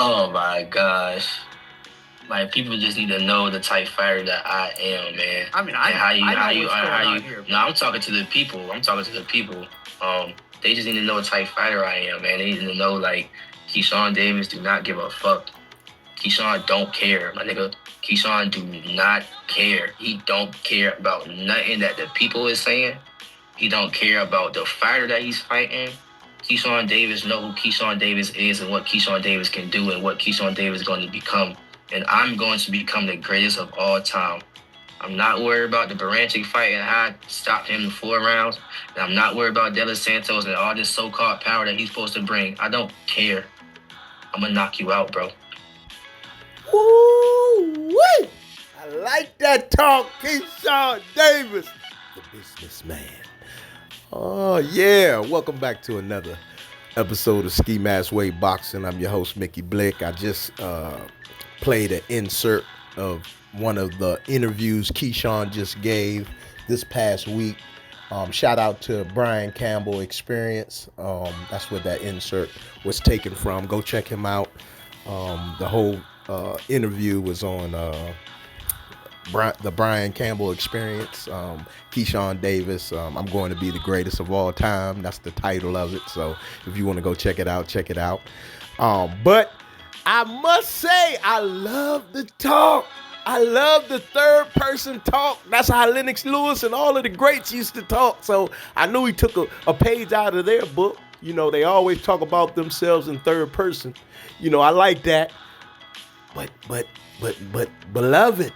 Oh my gosh. Like, people just need to know the type fighter that I am, man. I mean, I know what's going on here. No, I'm talking to the people. They just need to know what type fighter I am, man. They need to know, like, Keyshawn Davis do not give a fuck. Keyshawn don't care, my nigga. Keyshawn do not care. He don't care about nothing that the people is saying. He don't care about the fighter that he's fighting. Keyshawn Davis know who Keyshawn Davis is and what Keyshawn Davis can do and what Keyshawn Davis is going to become. And I'm going to become the greatest of all time. I'm not worried about the Baranchik fight and how I stopped him in 4 rounds. And I'm not worried about De Los Santos and all this so-called power that he's supposed to bring. I don't care. I'm going to knock you out, bro. Woo-wee! I like that talk, Keyshawn Davis, the businessman. Oh, yeah. Welcome back to another episode of Ski Mask Way Boxing. I'm your host, MikiBlik. I just played an insert of one of the interviews Keyshawn just gave this past week. Shout out to Brian Campbell Experience. That's where that insert was taken from. Go check him out. The whole interview was on the Brian Campbell Experience. Keyshawn Davis, I'm going to be the greatest of all time. That's the title of it. So if you want to go check it out, check it out. But I must say, I love the talk. I love the third person talk. That's how Lennox Lewis and all of the greats used to talk. So I knew he took a page out of their book. You know, they always talk about themselves in third person. You know, I like that. But beloved,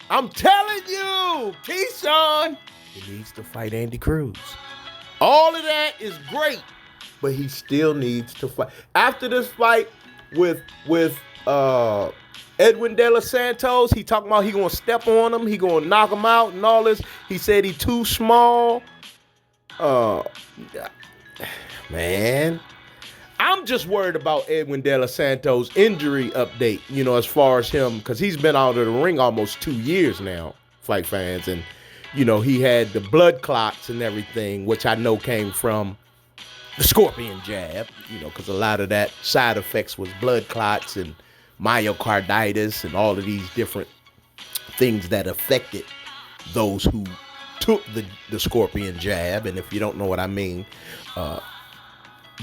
I'm telling you, Keyshawn, he needs to fight Andy Cruz. All of that is great, but he still needs to fight. After this fight with Edwin De Los Santos, he talking about he gonna step on him, he gonna knock him out and all this. He said he too small. Man, I'm just worried about Edwin De Los Santos' injury update, you know, as far as him, because he's been out of the ring almost 2 years now, fight fans. And, you know, he had the blood clots and everything, which I know came from the scorpion jab, you know, because a lot of that side effects was blood clots and myocarditis and all of these different things that affected those who took the scorpion jab. And if you don't know what I mean,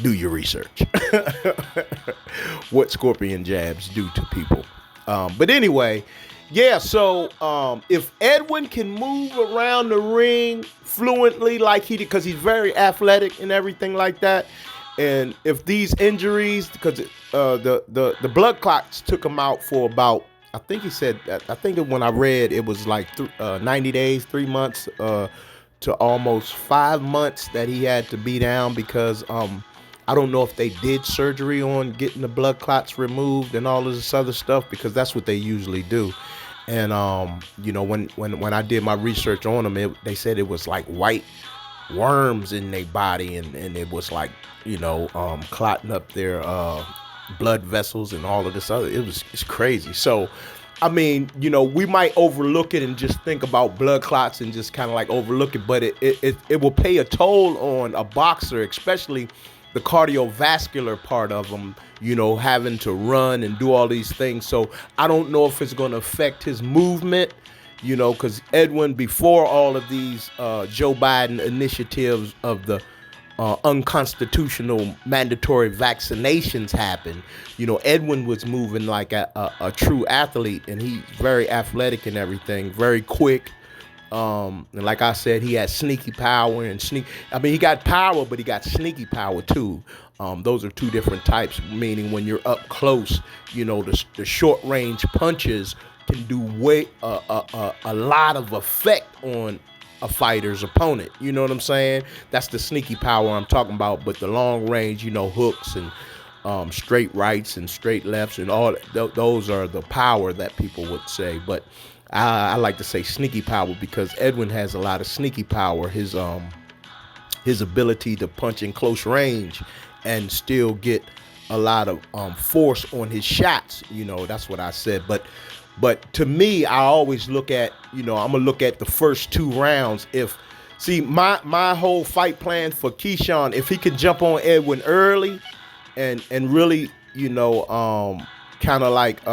do your research. What scorpion jabs do to people. But anyway, yeah, so if Edwin can move around the ring fluently like he did, because he's very athletic and everything like that, and if these injuries, because the blood clots took him out for about, I think he said, I think when I read it was like 90 days, 3 months to almost 5 months that he had to be down because I don't know if they did surgery on getting the blood clots removed and all of this other stuff, because that's what they usually do. And you know, when I did my research on them, they said it was like white worms in their body, and it was like, you know, clotting up their blood vessels and all of this other. It's crazy. So I mean, you know, we might overlook it and just think about blood clots and just kind of like overlook it, but it will pay a toll on a boxer, especially the cardiovascular part of them, you know, having to run and do all these things. So I don't know if it's going to affect his movement, you know, because Edwin, before all of these Joe Biden initiatives of the unconstitutional mandatory vaccinations happened, you know, Edwin was moving like a true athlete, and he's very athletic and everything, very quick. And like I said, he has sneaky power and he got power, but he got sneaky power too. Those are two different types, meaning when you're up close, you know, the short range punches can do a lot of effect on a fighter's opponent. You know what I'm saying? That's the sneaky power I'm talking about. But the long range, you know, hooks and straight rights and straight lefts and all those are the power that people would say. But I like to say sneaky power because Edwin has a lot of sneaky power. His ability to punch in close range and still get a lot of force on his shots. You know, that's what I said. But to me, I always look at, you know, I'm gonna look at the first 2 rounds. My whole fight plan for Keyshawn, if he can jump on Edwin early and really kind of like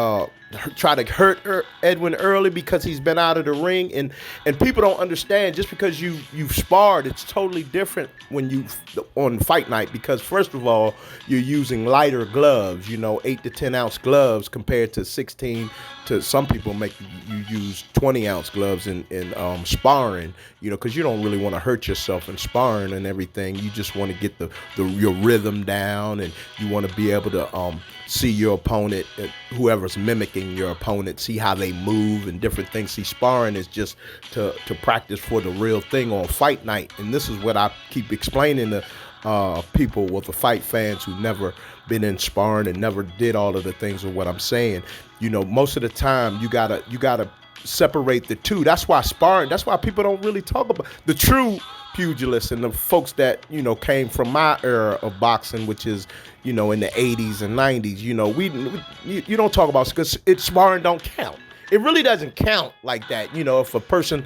try to hurt Edwin early because he's been out of the ring, and people don't understand, just because you've sparred, it's totally different when you on fight night, because first of all, you're using lighter gloves, 8 to 10 ounce gloves compared to 16 to some people make you use 20 ounce gloves in sparring, because you don't really want to hurt yourself in sparring and everything. You just want to get your rhythm down, and you want to be able to see your opponent, whoever's mimicking your opponent, see how they move and different things. See, sparring is just to practice for the real thing on fight night. And this is what I keep explaining to people with the fight fans who never been in sparring and never did all of the things of what I'm saying. Most of the time you gotta separate the two. That's why people don't really talk about the true pugilists and the folks that came from my era of boxing, which is in the 80s and 90s. You don't talk about, because sparring don't count. It really doesn't count like that. If a person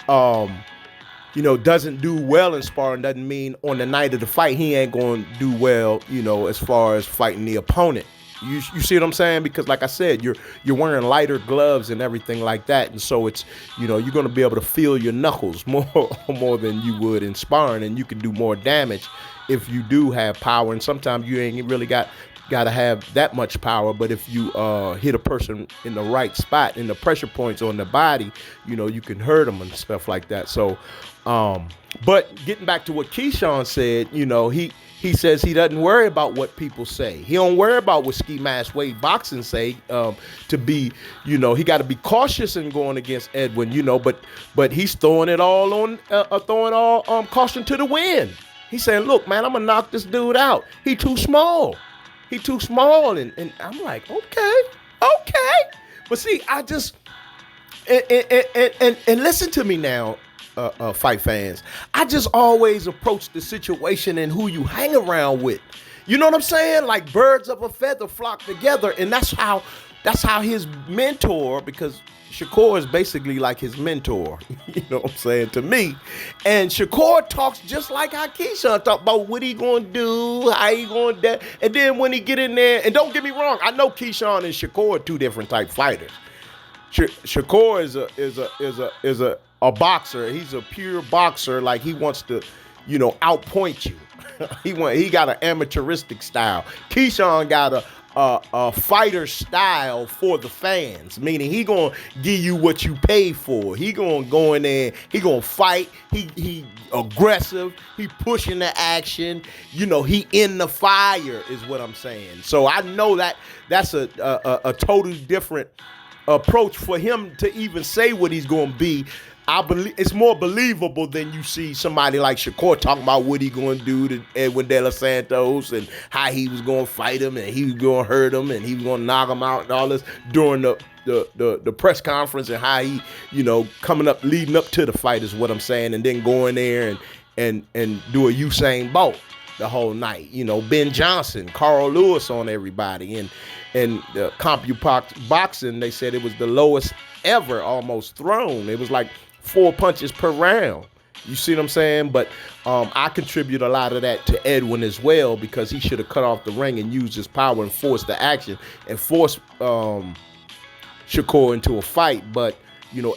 doesn't do well in sparring, doesn't mean on the night of the fight he ain't going to do well, as far as fighting the opponent. You see what I'm saying? Because like I said, you're wearing lighter gloves and everything like that, and so it's you're going to be able to feel your knuckles more than you would in sparring, and you can do more damage if you do have power. And sometimes you ain't really got to have that much power, but if you hit a person in the right spot, in the pressure points on the body, you can hurt them and stuff like that. So but getting back to what Keyshawn said, he says he doesn't worry about what people say. He don't worry about what Ski Mask Way Boxing say. To be, he got to be cautious in going against Edwin. But he's throwing it all on, caution to the wind. He's saying, look, man, I'm gonna knock this dude out. He too small. And I'm like, okay. But see, I just and listen to me now. Fight fans, I just always approach the situation and who you hang around with. You know what I'm saying? Like birds of a feather flock together, and that's how his mentor, because Shakur is basically like his mentor. You know what I'm saying, to me. And Shakur talks just like how Keyshawn talk about what he gonna do, how he gonna do. And then when he get in there, and don't get me wrong, I know Keyshawn and Shakur are two different type fighters. Shakur is a boxer. He's a pure boxer. Like he wants to, outpoint you. he got an amateuristic style. Keyshawn got a fighter style for the fans, meaning he gonna give you what you pay for. He gonna go in there. He gonna fight. He aggressive. He pushing the action. He in the fire is what I'm saying. So I know that's a totally different approach for him to even say what he's gonna be. I believe it's more believable than you see somebody like Shakur talking about what he going to do to Edwin De Los Santos and how he was going to fight him and he was going to hurt him and he was going to knock him out and all this during the press conference, and how he, leading up to the fight is what I'm saying, and then go in there and do a Usain Bolt the whole night. Ben Johnson, Carl Lewis on everybody, and CompuBoxing, they said it was the lowest ever almost thrown. It was like 4 punches per round. You see what I'm saying? But I contribute a lot of that to Edwin as well, because he should have cut off the ring and used his power and forced the action and forced Shakur into a fight. But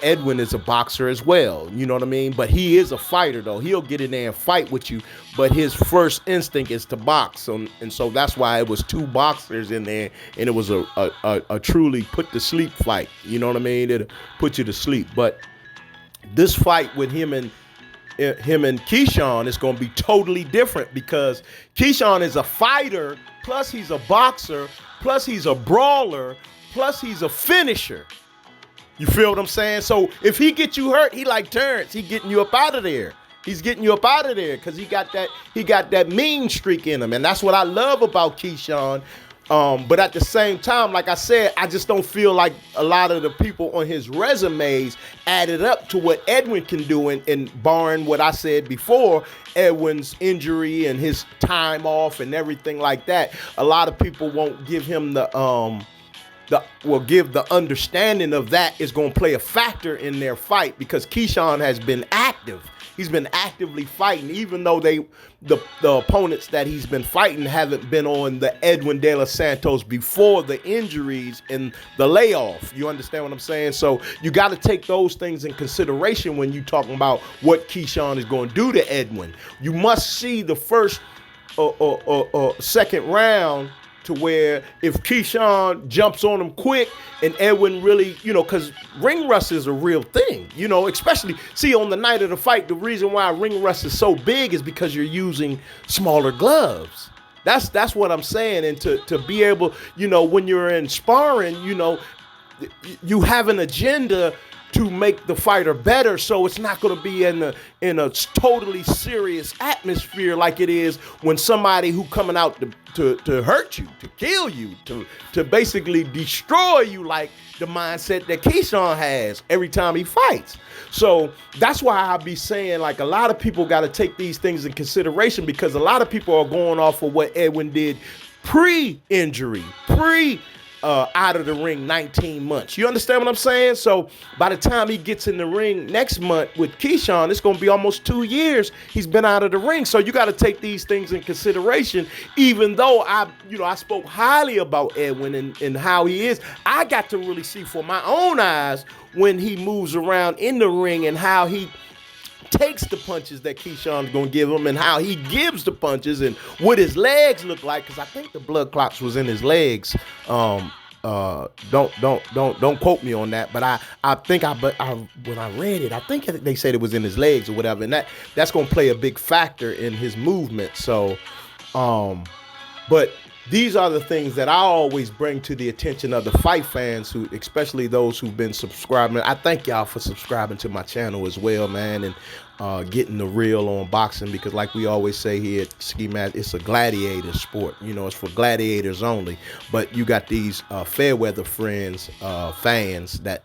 Edwin is a boxer as well. You know what I mean? But he is a fighter, though. He'll get in there and fight with you, but his first instinct is to box. And so that's why it was two boxers in there, and it was a truly put to sleep fight. You know what I mean? It'll put you to sleep. But this fight with him and Keyshawn is going to be totally different, because Keyshawn is a fighter, plus he's a boxer, plus he's a brawler, plus he's a finisher. You feel what I'm saying? So if he get you hurt, he like Terrence. He getting you up out of there. He's getting you up out of there because he got that mean streak in him, and that's what I love about Keyshawn. But at the same time, like I said, I just don't feel like a lot of the people on his resumes added up to what Edwin can do, and barring what I said before, Edwin's injury and his time off and everything like that. A lot of people won't give him give the understanding of that is going to play a factor in their fight, because Keyshawn has been active. He's been actively fighting, even though the opponents that he's been fighting haven't been on the Edwin De Los Santos before the injuries and the layoff. You understand what I'm saying? So you got to take those things in consideration when you're talking about what Keyshawn is going to do to Edwin. You must see the first or second round to where if Keyshawn jumps on him quick and Edwin really, because ring rust is a real thing, especially, see, on the night of the fight, the reason why ring rust is so big is because you're using smaller gloves. That's what I'm saying. And to be able, when you're in sparring, you have an agenda to make the fighter better, so it's not going to be in a totally serious atmosphere like it is when somebody who coming out to hurt you, to kill you, to basically destroy you, like the mindset that Keyshawn has every time he fights. So that's why I be saying, like, a lot of people got to take these things in consideration, because a lot of people are going off of what Edwin did pre-injury, out of the ring 19 months. You understand what I'm saying? So by the time he gets in the ring next month with Keyshawn, it's going to be almost 2 years he's been out of the ring. So you got to take these things in consideration. Even though I spoke highly about Edwin and how he is, I got to really see for my own eyes when he moves around in the ring and how he takes the punches that Keyshawn's gonna give him and how he gives the punches and what his legs look like, because I think the blood clots was in his legs. Don't quote me on that, but I think when I read it, I think they said it was in his legs or whatever, and that's gonna play a big factor in his movement. So, but these are the things that I always bring to the attention of the fight fans, who, especially those who've been subscribing. I thank y'all for subscribing to my channel as well, man, and getting the real on boxing, because like we always say here at Ski Mask, it's a gladiator sport. It's for gladiators only. But you got these fair weather friends, fans that,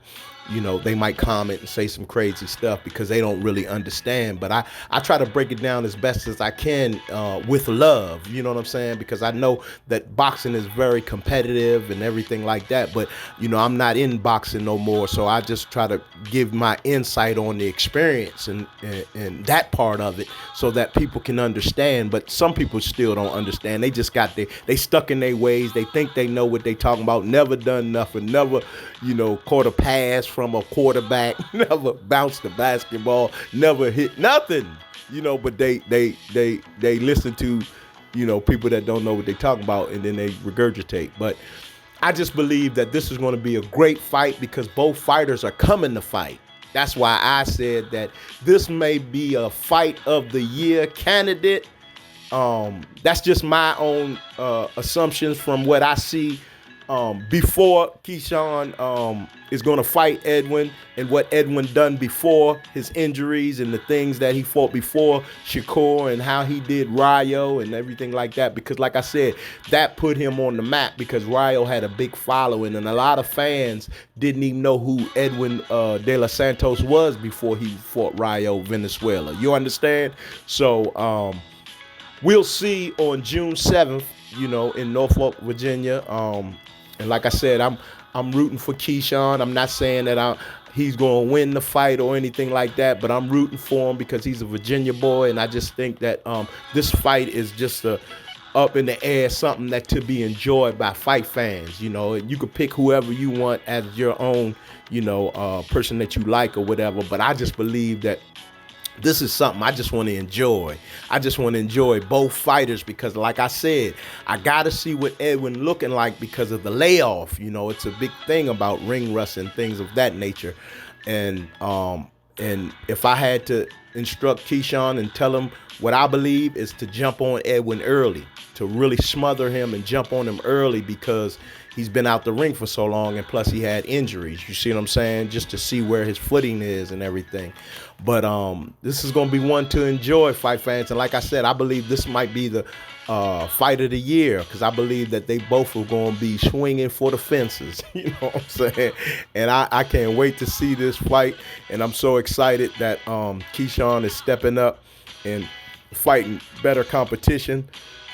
they might comment and say some crazy stuff because they don't really understand. But I try to break it down as best as I can with love, you know what I'm saying? Because I know that boxing is very competitive and everything like that. But, I'm not in boxing no more. So I just try to give my insight on the experience and that part of it so that people can understand. But some people still don't understand. They just they stuck in their ways. They think they know what they talking about. Never done nothing. Never, caught a pass from a quarterback, never bounced the basketball, never hit nothing, but they listen to, people that don't know what they talking about, and then they regurgitate. But I just believe that this is going to be a great fight because both fighters are coming to fight. That's why I said that this may be a fight of the year candidate. That's just my own assumptions from what I see before Keyshawn is going to fight Edwin, and what Edwin done before his injuries and the things that he fought before Shakur and how he did Rayo and everything like that. Because like I said, that put him on the map, because Rayo had a big following and a lot of fans didn't even know who Edwin De Los Santos was before he fought Rayo Venezuela. You understand? So we'll see on June 7th, in Norfolk, Virginia. And like I said, I'm rooting for Keyshawn. I'm not saying that he's going to win the fight or anything like that, but I'm rooting for him because he's a Virginia boy, and I just think that this fight is just up in the air, something that to be enjoyed by fight fans. You could pick whoever you want as your own, person that you like or whatever, but I just believe that this is something I just want to enjoy. I just want to enjoy both fighters because, like I said, I got to see what Edwin looking like because of the layoff. It's a big thing about ring rust and things of that nature. And if I had to instruct Keyshawn and tell him what I believe is to jump on Edwin early, to really smother him and jump on him early because he's been out the ring for so long, and plus he had injuries. You see what I'm saying? Just to see where his footing is and everything. But this is going to be one to enjoy, fight fans. And like I said, I believe this might be the fight of the year because I believe that they both are going to be swinging for the fences. You know what I'm saying? And I can't wait to see this fight. And I'm so excited that Keyshawn is stepping up and fighting better competition.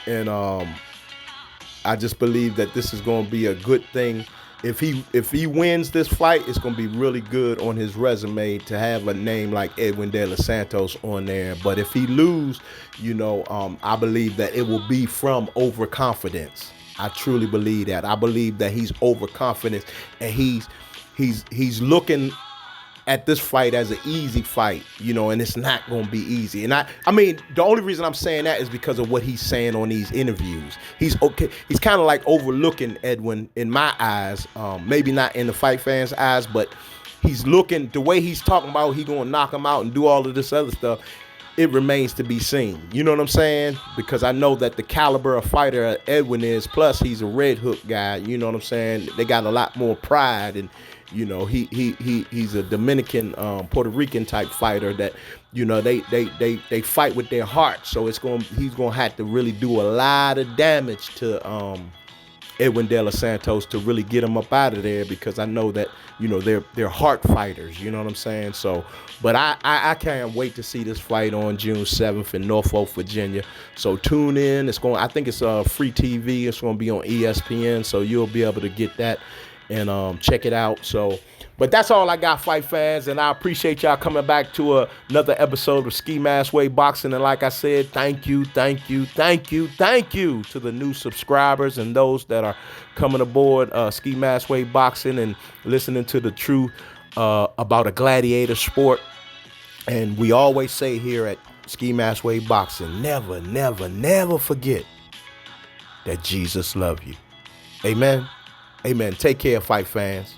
And I just believe that this is going to be a good thing if he wins this fight, it's gonna be really good on his resume to have a name like Edwin De Los Santos on there. But if he lose, I believe that it will be from overconfidence. I truly believe that. I believe that he's overconfident, and he's looking at this fight as an easy fight, and it's not going to be easy. And I mean, the only reason I'm saying that is because of what he's saying on these interviews. He's kind of like overlooking Edwin in my eyes, maybe not in the fight fans' eyes, but he's looking, the way he's talking about he going to knock him out and do all of this other stuff, it remains to be seen. You know what I'm saying? Because I know that the caliber of fighter Edwin is, plus he's a red hook guy, you know what I'm saying? They got a lot more pride, and he's a Dominican, Puerto Rican type fighter that, they fight with their heart. So he's gonna have to really do a lot of damage to Edwin De Los Santos to really get him up out of there, because I know that, they're heart fighters, you know what I'm saying? So, but I can't wait to see this fight on June 7th in Norfolk, Virginia. So tune in. I think it's free TV. It's gonna be on ESPN, so you'll be able to get that and check it out. So, but that's all I got, fight fans, and I appreciate y'all coming back to another episode of Ski Mask Way Boxing. And like I said, thank you to the new subscribers and those that are coming aboard Ski Mask Way Boxing and listening to the truth about a gladiator sport. And we always say here at Ski Mask Way Boxing, never, never, never forget that Jesus loves you. Amen. Amen. Take care, fight fans.